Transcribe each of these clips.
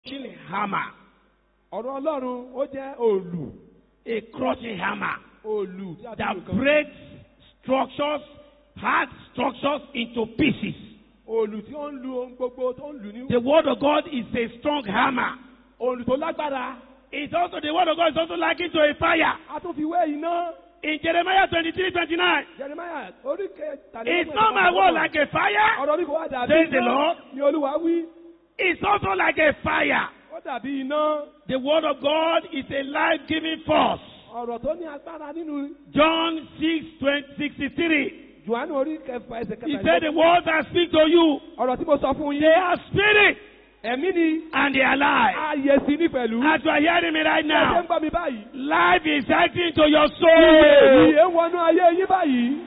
crushing hammer. Ọ̀rọ̀ Ọlọ́run ó jẹ́ òòlù. A crushing hammer Òòlù tí a fi that nǹkan. breaks structures, hard structures into pieces. Òòlù tí ó ń lu ohun gbogbo tó ń lù ní. The word of God is a strong hammer. Òòlù tó lágbára. It's also the word of God is also likened to a fire. A tún fi wé iná. In Jeremiah 23:29, Jeremiah orí kẹtàlélọ́gbọ̀n. it's not my word like a fire. Ọ̀rọ̀ mi kò wá dàbí Says the iná. Lord. Ni Olúwa wí. It's also like a fire. Ó dàbí iná. The word of God is a life-giving force. Ọ̀rọ̀ tó ní agbára nínú. John 6:63. Jòhánù orí kẹfà ẹsẹ̀ He said, kẹtàlélọ́gbọ̀n. the words I speak to you, Ọ̀rọ̀ tí mo sọ fún they yín. are spirit Ẹ̀mí ni. and they are life. Ààyè sí ní pẹ̀lú. As you are hearing me right Ẹ ṣe ń now, gbọ́ mi báyìí. life is entering into your soul. Ìyè ń wọnú ayé yín báyìí.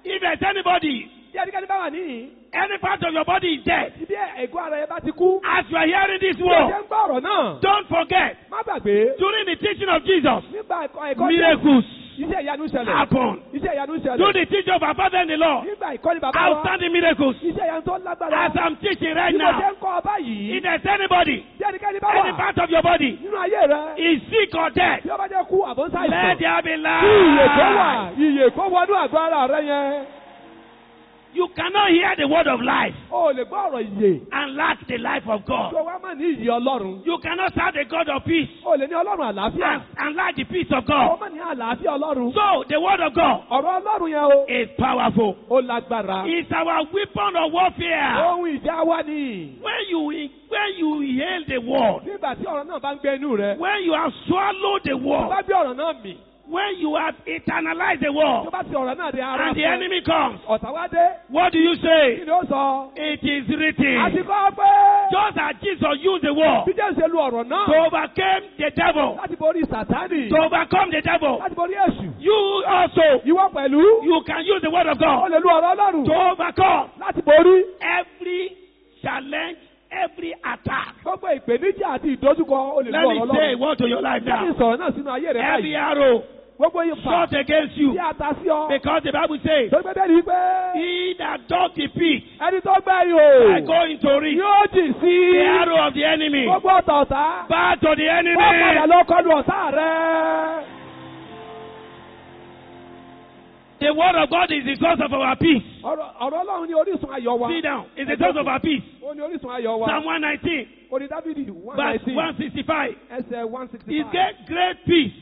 If there's anybody, Tí ẹnikẹ́ni bá wà níyìn. any part of your body is dead, Ibi ẹ̀gọ́ ara ẹ bá ti kú. as you are hearing this Bí o ṣe word, ń gbọ́ ọ̀rọ̀ náà. don't forget, Má gbàgbé. during the teaching of Jesus, Nígbà ẹ̀kọ́ miracles iṣẹ́ ìyanu ṣẹlẹ̀. happen. Iṣẹ́ ìyanu During ṣẹlẹ̀. the teaching of our Father in the Lord, Nígbà ìkọ́ni bàbá wa. outstanding miracles. Iṣẹ́ ìyanu tó lágbára. As I'm teaching right Bí mo ṣe now, ń kọ́ ọ báyìí. if there's anybody, Tí ẹnikẹ́ni bá any wà part of your body nínú ayé rẹ. is sick or dead, Tí ó bá jẹ́ kú àbọ̀ ń let ṣàìsàn. there be Kí ìyè kó wà. life. Ìyè kó wọnú àgọ́ ara rẹ yẹn. You cannot hear the word of life O lè gbọ́ ọ̀rọ̀ ìyè. and lack the life of God. Tó wá má ní ìyè Ọlọ́run. You cannot serve the God of peace O lè ní Ọlọ́run àlàáfíà. and lack the peace of O God. má ní àlàáfíà Ọlọ́run. So the word of God Ọ̀rọ̀ Ọlọ́run yẹn o. is powerful. Ó lágbára. It's our weapon of warfare. Ohun ìjà wa ni. When you inhale the word, Nígbà tí ọ̀rọ̀ náà bá ń gbé inú rẹ. when you have swallowed the Tó word, bá gbé ọ̀rọ̀ náà mì. when you have internalized the Tó word, bá ti ọ̀rọ̀ náà di ara and the fún ẹ. enemy comes, Ọ̀tá wá dé. what do you Kí say? ni ó sọ? It is written. Àsìkò pé. Just as Jesus used the word Bí Jésù ṣe lu ọ̀rọ̀ náà. to overcome the devil, Láti borí Sàtánì. to overcome the devil, Láti borí Èṣù. you also, Ìwọ pẹ̀lú. you can use the word of O God lè lu ọ̀rọ̀ Ọlọ́run. to overcome Láti borí. every challenge, every attack. Gbogbo ìpèníjà àti ìdojúkọ o lè lu Let me ọ̀rọ̀ say a Ọlọ́run. word to your life Láti now. sọ̀rọ̀ náà sínú ayé rẹ Every báyìí. arrow Gbogbo ìfà. shot against you, Tí a ta sí ọ. because the Bible says, Torí pé bẹ́ẹ̀ ni pé. he that doth the pit, Ẹni tó gbẹ̀yìn I o. go into it. Yóò jì sí. The arrow of the enemy, Gbogbo ọ̀tá ọ̀tá. back to the Wọ́n padà enemy. lọ kọlu ọ̀tá rẹ̀. The word of God is the source of our peace. Ọ̀rọ̀ Ọlọ́run ni orísun ayọ̀ wa. Sit down. It's the source of our peace. Ó ní orísun ayọ̀ wa. Psalm 119, Orí Dábìdì verse 119. 165. Ẹsẹ̀ He 165. said, great peace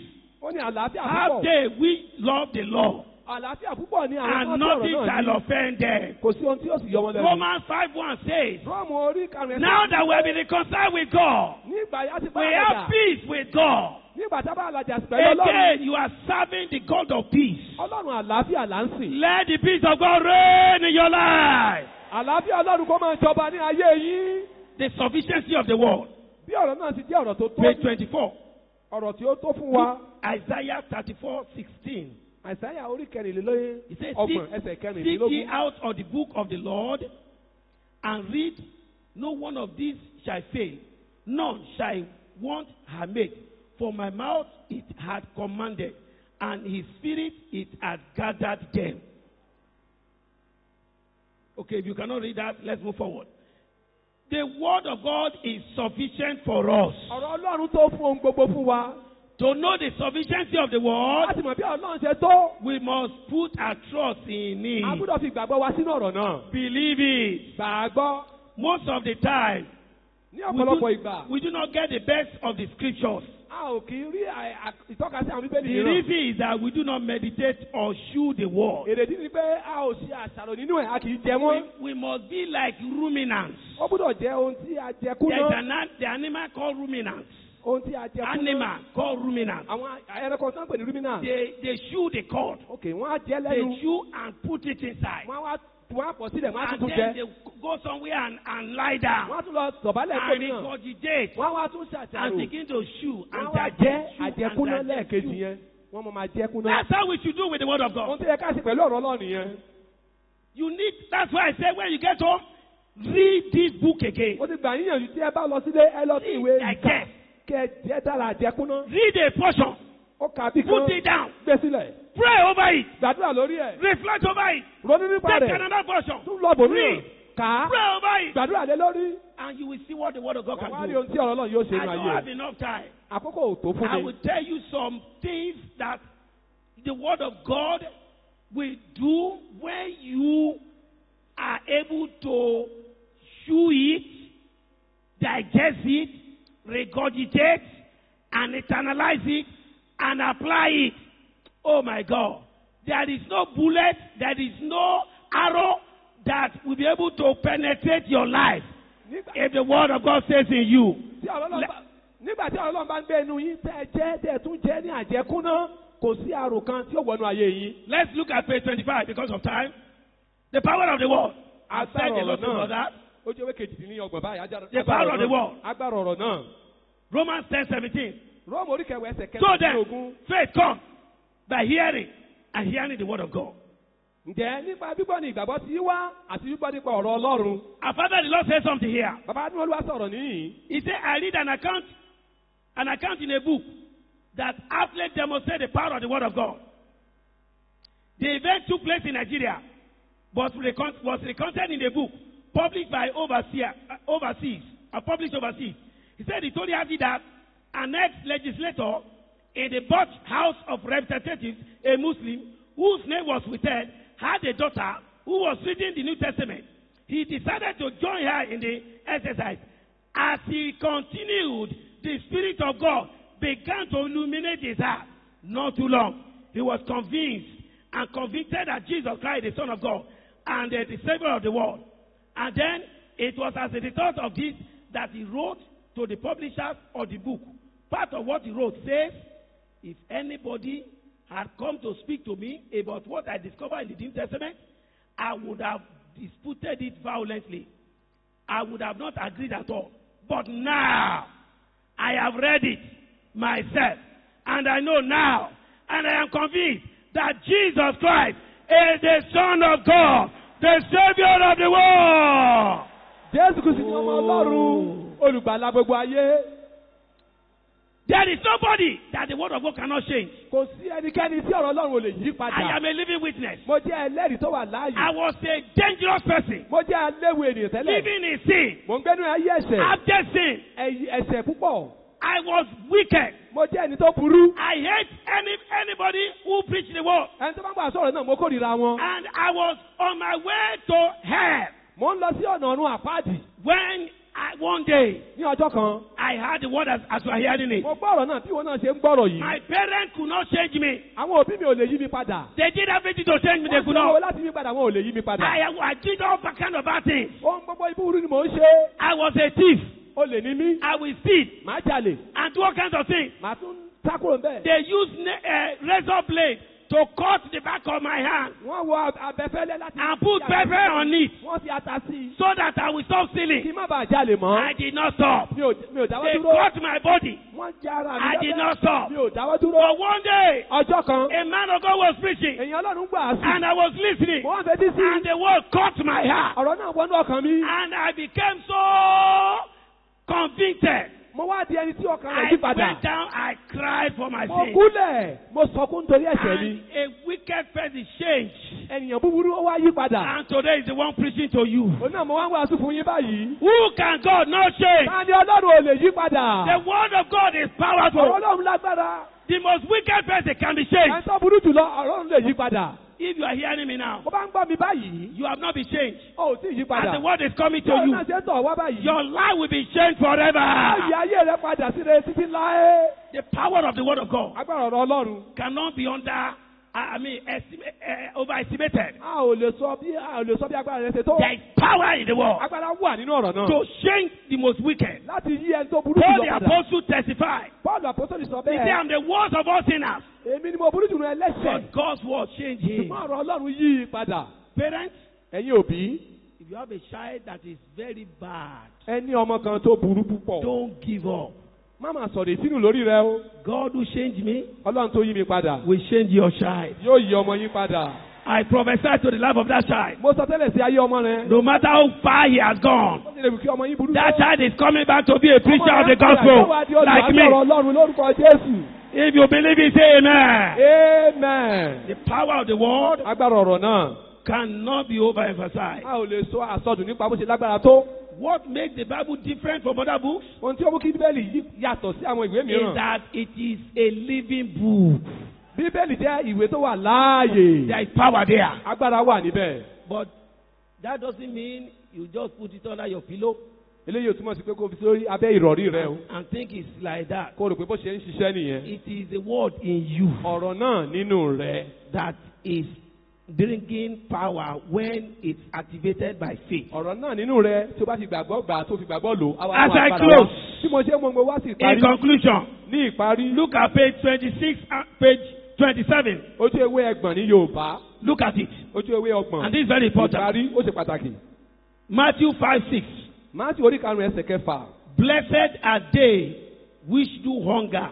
Ó ní àlàáfíà have púpọ̀. they which love the Lord, Àlàáfíà púpọ̀ ni àwọn and tó ń nothing sọ̀rọ̀ náà shall ní. offend them. Kò sí ohun tí yóò sì yọ wọn lẹ́nu. Romans 5:1 says, Róòmù orí karùn-ún. now that we have been reconciled with God, Nígbà yá ti bá we àlàjà. have peace with God. Nígbà tá a bá àlàjà pẹ̀lú Ọlọ́run. Again, you are serving the God of peace. Ọlọ́run àlàáfíà là ń sìn. Let the peace of God reign in your life. Àlàáfíà Ọlọ́run kó máa jọba ní ayé yín. The sufficiency of the word. Bí ọ̀rọ̀ náà ti jẹ́ ọ̀rọ̀ tó tó. Page 24. Ọ̀rọ̀ tí ó tó fún wa. Isaiah 34:16. Àìsáyà orí kẹrìnlélógún. He says, Ọgbọ̀n ẹsẹ̀ seek ye kẹrìnlélógún. out of the book of the Lord and read, no one of these shall fail, none shall want her mate. For my mouth it had commanded, and his spirit it had gathered them. Okay, if you cannot read that, let's move forward. The word of God is sufficient for us. Ọ̀rọ̀ Ọlọ́run tó fún ohun gbogbo fún wa. To know the sufficiency of the word, Láti mọ̀ bí Ọlọ́run ṣe tó. we must put our trust in A Him. gbọ́dọ̀ fi ìgbàgbọ́ wa sínú ọ̀rọ̀ náà. Believe it. Gbàgbọ́. Most of the time, Ní ọ̀pọ̀lọpọ̀ ìgbà. we do not get the best of the scriptures. A ò kì í rí ìtọ́kasí àwọn bíbélì The yìí náà. reason is that we do not meditate or chew the word. Èrèdí ni pé a ò ṣe àṣàrò nínú ẹ̀, a kì í jẹ wọ́n. We must be like ruminants. Ó gbọ́dọ̀ jẹ́ ohun tí a jẹ kú There's náà. the animal called ruminants. Ohun tí a jẹ kú náà. Animal called ruminants. Àwọn ẹranko tó ń pè ní rúmínà. They chew the cord. Ok, wọ́n á jẹ́ They lẹ́nu. chew and put it inside. Wọ́n á pọ̀ sílẹ̀, wọ́n á And tún then jẹ. they go somewhere and lie down. Wọ́n á tún lọ sọ̀bálẹ̀ And kó náà. regurgitate. Wọ́n á wá tún And ṣàṣàrò. begin to chew and Wọ́n á wá jẹ́ digest. Chew àjẹkúná and lẹ́ẹ̀kejì digest. yẹn. Wọ́n mọ̀ máa jẹ́kúná. That's how we should do with the word of God. Ohun tí yẹ ká ṣe pẹ̀lú ọ̀rọ̀ Ọlọ́run nìyẹn. You need, that's why I say when you get home, read this book again. Ó ti gbà yíyànjú tí ẹ bá lọ sílé ẹ lọ sí ìwé ìkà. Digest. Kẹ jẹ́ dára àjẹkúná. Read a portion. Ó kà bí kan. Put it down. Gbé sílẹ̀. Pray over it. Gbàdúrà lórí ẹ̀. Reflect over it. Ronú nípa Take rẹ̀. another portion. Tún lọ bò mí. Read. Kà á. Pray over it. Gbàdúrà lé lórí. And And you will see what the word of God wàá can rí do. ohun tí ọ̀rọ̀ Ọlọ́run yóò ṣe I nínú don't ayé have rẹ̀. enough time. Àkókò ò tó fún I mi. will tell you some things that the word of God will do when you are able to chew it, digest it, regurgitate, and internalize it, and apply it. Oh my God. There is no bullet, there is no arrow that will be able to penetrate your life if the word of God stays in you. Nígbà tí Ọlọ́run bá ń gbé inú yín tẹ́ ẹ jẹ́ tẹ́ ẹ tún jẹ́ ní àjẹkúná kò sí àrò kan tí ó wọnú ayé yín. Let's look at page 25 because of time. The power of the word. I've said a lot about that. Ó jẹ́ ìwé kejìdínlọ́gbọ̀n báyìí. The power of the word. Agbára ọ̀rọ̀ náà. Romans 10:17. Róòmù orí kẹwàá ẹsẹ̀ So then, kẹtàlélógún. faith comes by hearing, and hearing the word of God. Ǹjẹ́ nípa gbígbọ́ ni ìgbàgbọ́ ti wá àti gbígbọ́ nípa ọ̀rọ̀ Ọlọ́run. Our Father, the Lord says something here. Bàbá Adúlọ́ Olúwa sọ̀rọ̀ níyìn. He said, I read an account in a book that aptly demonstrates the power of the word of God. The event took place in Nigeria, but was recounted in a book published by published overseas. He said he told Yavi that an ex-legislator in the Butch House of Representatives, a Muslim, whose name was withheld, had a daughter who was reading the New Testament. He decided to join her in the exercise. As he continued, the Spirit of God began to illuminate his heart. Not too long, he was convinced and convicted that Jesus Christ is the Son of God and the Savior of the world. And then it was as a result of this that he wrote to the publishers of the book. Part of what he wrote says, if anybody had come to speak to me about what I discovered in the New Testament, I would have disputed it violently. I would have not agreed at all. But now, I have read it myself, and I know now, and I am convinced that Jesus Christ is the Son of God, the Savior of the world. Jésù Kristi ni ọmọ Ọlọ́run, olùgbàlà gbogbo ayé. There is nobody that the word of God cannot change. Kò sí ẹnikẹ́ni tí ọ̀rọ̀ Ọlọ́run ò lè yí padà. I am a living witness. Mo jẹ́ ẹlẹ́rìí tó wà láàyè. I was a dangerous person. Mo jẹ́ aléwu ènìyàn tẹ́lẹ̀. Living in sin. Mo ń gbénú ayé ẹ̀ṣẹ̀. After sin. Ẹ̀ṣẹ̀ púpọ̀. I was wicked. Mo jẹ́ ẹni tó burú. I hate anybody who preach the word. Ẹni tó bá ń gbà sọ̀rọ̀ náà mo kórìíra wọn. And I was on my way to hell. Mo ń lọ sí ọ̀nà ọ̀run àpáàdì. When one day, ní ọjọ́ kan, I heard the word as you are hearing it. mo gbọ́ ọ̀rọ̀ náà tí ìwọ náà ṣe ń gbọ́rọ̀ yìí. My parents could not change me. Àwọn òbí mi ò lè yí mi padà. They did everything to change me, they could Wọ́n ṣe owó not. láti yí padà, wọn ò lè yí mi padà. I did all kind of bad things. Ohun gbogbo ibúburú ni mò ń ṣe. I was a thief. Olè ní mí. I will steal Màá jalè. and do all kinds of things. Màá tún sákúrò bẹ́ẹ̀. They used razor blade to cut the back of my hand Wọ́n wọ abẹ́fẹ́lẹ́ láti. and put pepper on it Wọ́n fi ata sí i. so that I will stop Kí stealing. má bàa jalè mọ́. I did not stop. Mi ò dáwọ́ They dúró. cut my body. Wọ́n já ara mi I did lábẹ́. not stop. Mi ò dáwọ́ dúró. But one day, Ọjọ́ kan, a man of God was preaching èèyàn Ọlọ́run gbà á sí. and I was listening. Mo wá fetí sí. And the word caught my heart. Ọ̀rọ̀ náà wọnú ọkàn mi. And I became so convicted. Mo wá di ẹni tí ọkàn rẹ̀ I yí padà. went down, I cried for my Mo sin. kúlẹ̀, mo sọkún nítorí ẹ̀ṣẹ̀ mi. And a wicked person changed. Ènìyàn búburú ó wá yí padà. And today is the one preaching to you. Òun náà mo wá ń wàásù fún yín báyìí. Who can God not change? Táni Ọlọ́run ò lè yí padà. The word of God is Ọ̀rọ̀ powerful. Ọlọ́run lágbára. The most wicked person can be Ẹni changed. tó burú jùlọ, Ọlọ́run lè yí padà. If you are hearing me now, Mo bá ń gbọ́ mi báyìí. you have not been changed. O ò tí ì yí As padà. the word is coming to Ọ̀rọ̀ you, náà ṣe ń tọ̀ wá báyìí. your life will be changed forever. Ayé ayé rẹ padà sí rẹ títí láé. The power of the word of God Agbára ọ̀rọ̀ Ọlọ́run. cannot be overestimated. A ò lè sọ bí agbára rẹ ṣe tó. There is power in the word Agbára wà nínú ọ̀rọ̀ náà. to change the most wicked. Láti yí ẹni tó burú Paul jùlọ the padà. apostle testified. Paul apostoli sọ He said, bẹ́ẹ̀. I'm the worst of all sinners. Èmi ni mo burú jùlọ ẹlẹ́ṣẹ̀. But God's word changed him. Ṣùgbọ́n ọ̀rọ̀ Ọlọ́run yí i padà. Parents, Ẹ̀yin òbí. if you have a child that is very bad, Ẹ ní ọmọ kan tó burú púpọ̀. don't give up. Má máa sọ̀rọ̀ ìsínú lórí rẹ o. God who changed me Ọlọ́run tó yí mi padà. will change your child. Yóò yí ọmọ yín padà. I prophesy to the life of that child. Mo sọ tẹ́lẹ̀ sí ayé ọmọ rẹ. No matter how far he has gone, Ó ti lè wù kí ọmọ yín burú. that child is coming back to be a preacher of the Ọmọ rẹ padà yóò wá gospel di olùwàásù like ọ̀rọ̀ me. Ọlọ́run lórúkọ Jésù. If you believe it, say amen. Amen. The power of the word Agbára ọ̀rọ̀ náà. cannot be overemphasized. A ò lè sọ àsọdùn nípa bó ṣe lágbára tó. what makes the Bible different from other books Ohun tí ó mú kí Bíbélì yí yàtọ̀ sí àwọn ìwé is mìíràn. that it is a living book. Bíbélì jẹ́ ìwé tó wà láàyè. There is power there. Agbára wà níbẹ̀. But that doesn't mean you just put it under your pillow Eléyìí ò túmọ̀ sí pé kó fi sórí abẹ́ ìrọ̀rí rẹ o. and think it's like that. Kó o rò pé bó ṣe ń ṣiṣẹ́ nìyẹn. It is the word in you Ọ̀rọ̀ náà nínú rẹ. that is bringing power when it's activated by faith. Ọ̀rọ̀ náà nínú rẹ tí o bá ti gbàgbọ́ gbà tó fi gbàgbọ́ lò. As I close, Tí mo ṣe mọ mo wá sí in ìparí. conclusion, Ní ìparí. look at page 26 and page 27. Ojú ewé ẹgbọ̀n ní Yorùbá. Look at it. Ojú ewé ọgbọ̀n. And this is very important. Ìparí ó ṣe pàtàkì. Matthew 5:6. Máàtì orí karùn-ún ẹsẹ̀ kẹfà. Blessed are they which do hunger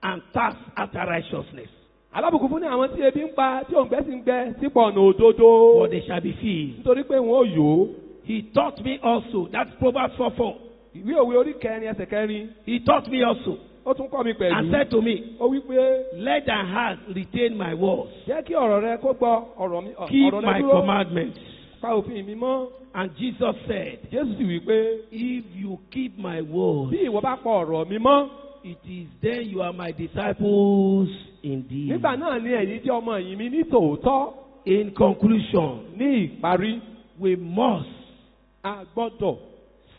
and thirst after righteousness, Alábùkún fún ní àwọn tí ebi ń pa tí òǹgbẹ́ sì ń gbẹ sípò ọ̀nà òdodo. for they shall be filled. Nítorí pé wọn ò yó. He taught me also. That's Proverbs 4:4. Ìwé òwe orí kẹrin ẹsẹ̀ kẹrin. He taught me also Ó tún kọ́ mi and pẹ̀lú. said to me, Ó wí pé let thy heart retain my words. jẹ́ kí ọ̀rọ̀ rẹ kó gbọ́ ọ̀rọ̀ mi Keep ọ̀rọ̀ rẹ my dúró. commandments. Pa òfin mi mọ́. And Jesus said, Jésù sì wí pé if you keep my words, bí ìwọ bá pa ọ̀rọ̀ mi mọ́. it is then you are my disciples indeed. Nígbà náà ni ẹ̀yin jẹ́ ọmọ ẹ̀yìn mi ní tòótọ́. In conclusion, Ní ìparí, we must a gbọ́dọ̀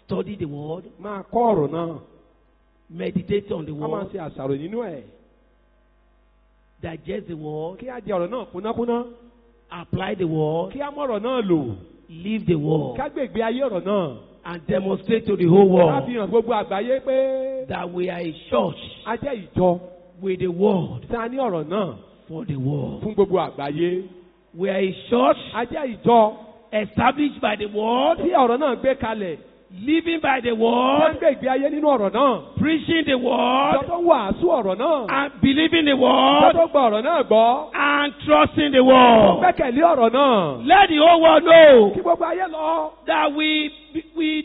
study the word, máa kọ́ ọ̀rọ̀ náà. meditate on the Ká máa word, ṣe àṣàrò nínú ẹ̀. digest the word, Kí á jẹ ọ̀rọ̀ náà kúnnákúnná. apply the word, Kí á mọ̀rọ̀ náà lò. live the word, Ká gbègbè ayé ọ̀rọ̀ náà. and demonstrate to the whole Ká world fi hàn gbogbo àgbáyé pé that we are a church a jẹ́ ìjọ with the word tí a ní ọ̀rọ̀ náà for the world. fún gbogbo àgbáyé. We are a church A jẹ́ ìjọ established by the word, tí ọ̀rọ̀ náà gbé kalẹ̀. living by the Tí a ń word, gbé ìgbé ayé nínú ọ̀rọ̀ náà. preaching the Ìjọ word, tó ń wàásù ọ̀rọ̀ náà. and believing the Ìjọ word, tó gba ọ̀rọ̀ náà gbọ́. and trusting the Tó word. gbẹ́kẹ̀lé ọ̀rọ̀ náà. Let the whole world know Kí gbogbo ayé lọ. that we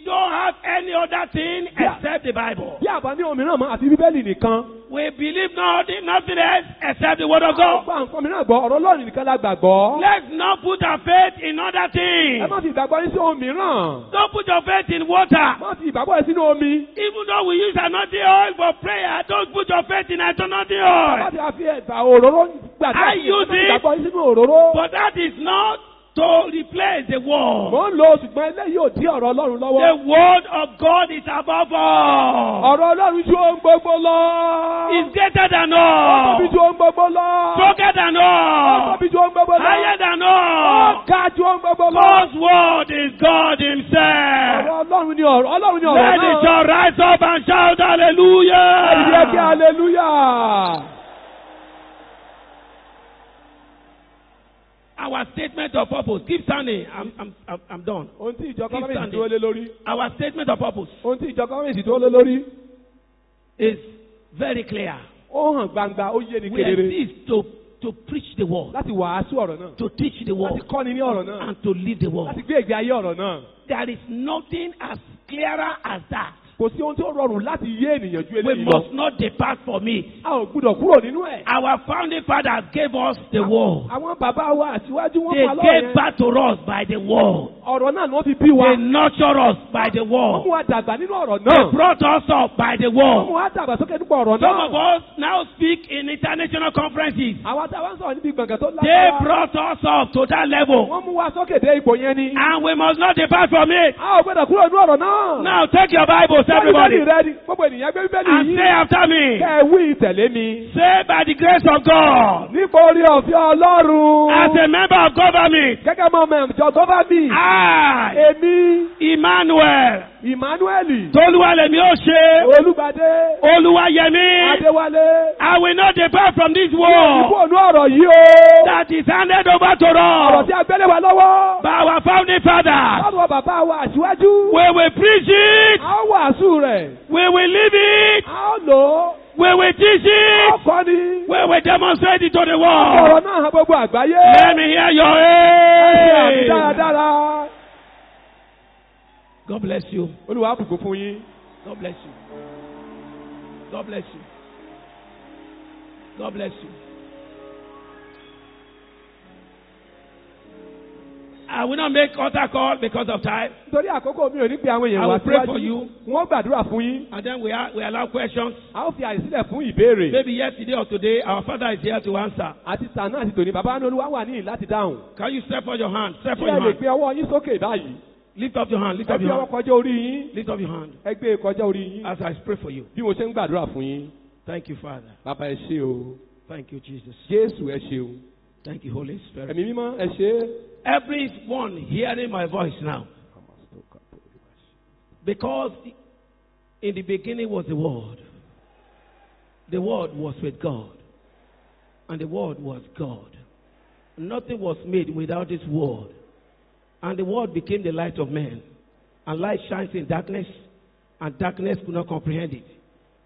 don't have any other thing Yeah. except the Bible. Bí àbá ní òmíràn mọ́ àti Bíbélì nìkan. We believe nothing else except the word of God. Gba nǹkan mìíràn gbọ́, ọ̀rọ̀ Ọlọ́run nìkan la gbàgbọ́. Let's not put our faith in other Ẹ things. má fi ìgbàgbọ́ yín sí ohun mìíràn. Don't put your faith in water. Má fi ìgbàgbọ́ yín sínú omi. Even though we use anointing oil for prayer, don't put your faith in anointing Má oil. fi àfi ẹ̀gbà òróró gbàgbọ́. I use it. Ìgbàgbọ́ yín sínú òróró. But that is not to replace the word. Mò ń lo ṣùgbọ́n eléyìí ò dí ọ̀rọ̀ Ọlọ́run The lọ́wọ́. word of God is above all. Ọ̀rọ̀ Ọlọ́run ju ohun gbogbo lọ. It's greater than Ó all. tóbi ju ohun gbogbo lọ. Stronger than Ó all. tóbi ju ohun gbogbo lọ. Higher than Ó all. ga ju ohun gbogbo lọ. God's word is God Ọ̀rọ̀ Himself. Ọlọ́run ni ọ̀rọ̀ Ọlọ́run ni ọ̀rọ̀ Let the náà. church rise up and shout Ẹ̀yẹ́ kí hallelujah. hallelujah. Our statement of purpose. Keep standing. I'm done. Ohun tí ìjọ Keep gọ́ọ̀mẹ̀ntì standing. dúró lé lórí. Our statement of purpose Ohun tí ìjọ gọ́ọ̀mẹ̀ntì dúró lé lórí. is very clear. Ó hàn gbangba, ó yé ni We kedere. exist to preach the word, Láti wàásù ọ̀rọ̀ náà. to teach the word, Láti kọ́ni ní ọ̀rọ̀ náà. and to live the word. Láti gbé ìgbé ayé ọ̀rọ̀ náà. There is nothing as clearer as that. Kò sí ohun tí ó rọrùn láti yé ènìyàn ju We eléyìí lọ. must not depart from it. A ò gbúdọ̀ kúrò nínú ẹ̀. Our founding fathers gave us the word. Àwọn bàbá wa àtiwájú wọn They pa lọ́rọ̀ gave yẹn. birth to us by the word. Ọ̀rọ̀ náà ni wọ́n fi bí wa. They nurtured us by the Wọ́n mú word. wa dàgbà nínú ọ̀rọ̀ They náà. brought us up by the Wọ́n mú word. wa dàgbà sókè nípa ọ̀rọ̀ Some of náà. us now speak in international conferences. Àwa tí a wá ń sọ̀rọ̀ níbi gbọ̀ngàn tó They lágbára. brought us up to that level. Wọ́n mú wa sókè dé ipò yẹn ni. And we must not depart from it. A ò gbọ́dọ̀ kúrò nínú ọ̀rọ̀ náà. Now take your Bibles, Gbé everybody, Bíbélì rẹ ni. Gbogbo ènìyàn gbé Bíbélì and say yìí. after me. Kẹ́ ẹ wí ìtẹ̀lé mi. Say by the grace of God, Nípa orí ọ̀fẹ́ Ọlọ́run. as a member of government, Gẹ́gẹ́ mọ́ ọmọ ìjọ gọ́fà mi. I, Èmi Emmanuel, Emmanuel. Toluwalemi Ose, Olúgbadé. Oluwayemi, Adéwálé. I will not depart from this Ìbú word ònú ọ̀rọ̀ yìí o. that is handed over to Ọ̀rọ̀ us tí a gbélé wa lọ́wọ́. by our founding fathers. Báwo bàbá wa àṣíwájú? We will preach it, A ó wàásù rẹ̀. we will live it, A ó lò ó. we will teach A ó it, kọ́ni. we will demonstrate it to the Ọ̀rọ̀ world. náà hàn gbogbo àgbáyé. Let me hear your Ṣé àmì amen. dáradára? God bless you. Olúwa bùkún fún yín. God bless you. God bless you. God bless you. I will not make altar call because of time. Nítorí àkókò mi ò ní pe àwọn I èèyàn wá will pray for síwájú. you. Wọ́n gbàdúrà fún yín. And then we allow questions. A ó fi àyè sílẹ̀ fún ìbéèrè. Maybe yesterday or today, our Father is here to answer. Àti tànà àti tòní bàbá Olúwa wà níyìn láti dáhùn. Can you step on your hand? Step Ṣé on ẹ your lè hand. gbé ọwọ́ yín sókè báyìí? Lift up your hand. Lift Ẹ up gbé your ọwọ́ hand. kọjá orí yín. Lift up your hand. Ẹ gbé kọjá orí yín. As I pray for you. Bí mo ṣe ń gbàdúrà fún yín. Thank you, Father. Bàbá ẹ ṣé o. Thank you, Jesus. Jésù ẹ ṣeun. Thank you, Holy Spirit. Ẹ̀mí mímọ́ ẹ ṣé. Everyone hearing my voice now. Because in the beginning was the Word. The Word was with God. And the Word was God. Nothing was made without this Word. And the Word became the light of men. And light shines in darkness. And darkness could not comprehend it.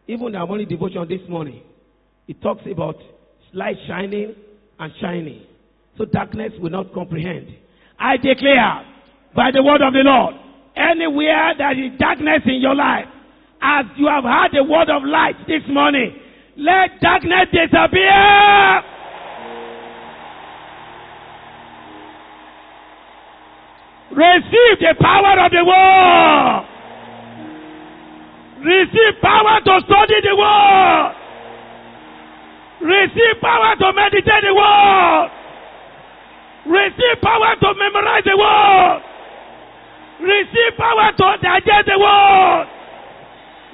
Even our morning devotion this morning, it talks about light shining and shining. So darkness will not comprehend. I declare by the word of the Lord, anywhere there is darkness in your life, as you have heard the word of light this morning, let darkness disappear. Receive the power of the word. Receive power to study the word. Receive power to meditate the word. Receive power to memorize the word. Receive power to digest the word.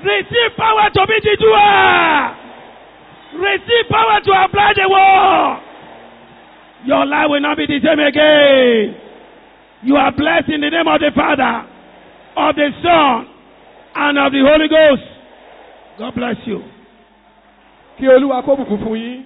Receive power to be the doer. Receive power to apply the word. Your life will not be the same again. You are blessed in the name of the Father, of the Son, and of the Holy Ghost. God bless you. Kí Olúwa kó bùkún fún yín.